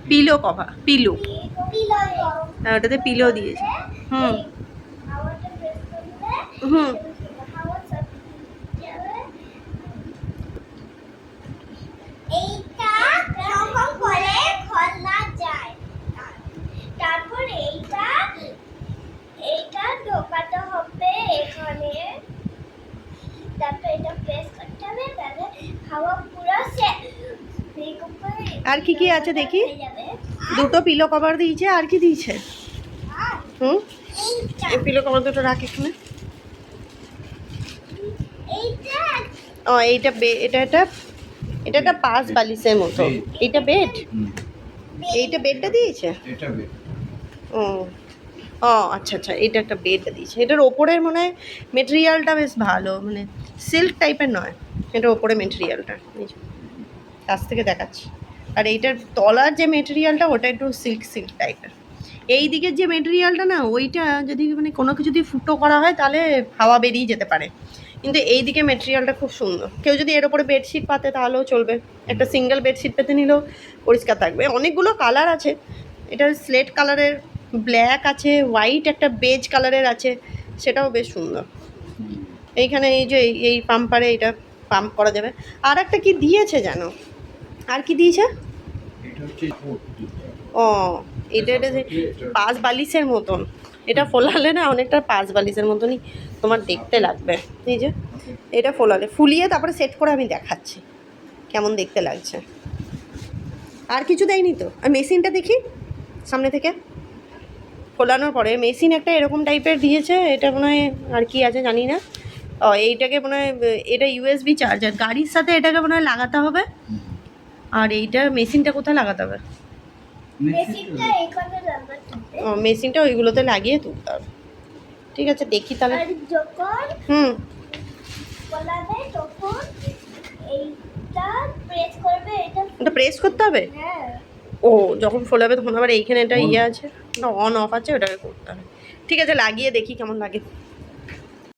Pillow cover, pillow, ওটাতে pillow দিয়েছে। হুম হুম। তারপর এইটা ঢোকাতে হবে এখানে, তারপর এটা প্রেস করতে হবে, তাহলে হাওয়া পুরো আর কি কি আছে দেখি? দুটো পিলো কভার দিয়েছে, আর কি দিয়েছে? হুম, এই পিলো কভার দুটো রাখ এখানে। ও এইটা এটা এটা এটা একটা পাঁচ বালিশের মতো। এইটা বেড, এইটা বেডটা দিয়েছে। ও ও আচ্ছা আচ্ছা, এটা একটা বেডটা দিয়েছে। এটার ওপরের মনে হয় মেটেরিয়ালটা বেশ ভালো, মানে সিল্ক টাইপের নয়, এটার ওপরে মেটেরিয়ালটা কাছ থেকে দেখাচ্ছি। আর এইটার তলার যে মেটেরিয়ালটা ওটা একটু সিল্ক সিল্ক টাইপের। এই দিকের যে মেটেরিয়ালটা না, ওইটা যদি মানে কোনো কিছু যদি ফুটো করা হয় তাহলে হাওয়া বেরিয়ে যেতে পারে, কিন্তু এই দিকে মেটেরিয়ালটা খুব সুন্দর। কেউ যদি এর ওপরে বেডশিট পাতে তাহলেও চলবে, একটা সিঙ্গেল বেডশিট পেতে নিলেও পরিষ্কার থাকবে। অনেকগুলো কালার আছে, এটা স্লেট কালারের, ব্ল্যাক আছে, হোয়াইট, একটা বেজ কালারের আছে, সেটাও বেশ সুন্দর। এইখানে এই যে এই পাম্পারে এটা পাম্প করা যাবে। আর একটা কি দিয়েছে জানো, আর কি দিয়েছে? ও এটা এটা যে পাঁচ বালিশের মতন, এটা ফোলালে না অনেকটা পাঁচ বালিশের মতনই তোমার দেখতে লাগবে। এই যে এটা ফোলালে, ফুলিয়ে তারপরে সেট করে আমি দেখাচ্ছি কেমন দেখতে লাগছে। আর কিছু দেয়নি তো? আর মেশিনটা দেখি সামনে থেকে, ফোলানোর পরে মেশিন একটা এরকম টাইপের দিয়েছে। এটা মনে হয় আর কি আছে জানি না। ও এইটাকে মনে হয়, এটা ইউএসবি চার্জার, গাড়ির সাথে এটাকে মনে হয় লাগাতে হবে। আর এইটা মেশিনটা কোথায় লাগাতে হবে? ও মেশিনটা ওইগুলোতে লাগিয়ে তুলতে হবে। ঠিক আছে দেখি তাহলে। হুম, এটা প্রেস করতে হবে। ও যখন ফোলাবে তখন আবার এইখানে এটা ইয়ে আছে না, অন অফ আছে, ওটাকে করতে হবে। ঠিক আছে লাগিয়ে দেখি কেমন লাগে।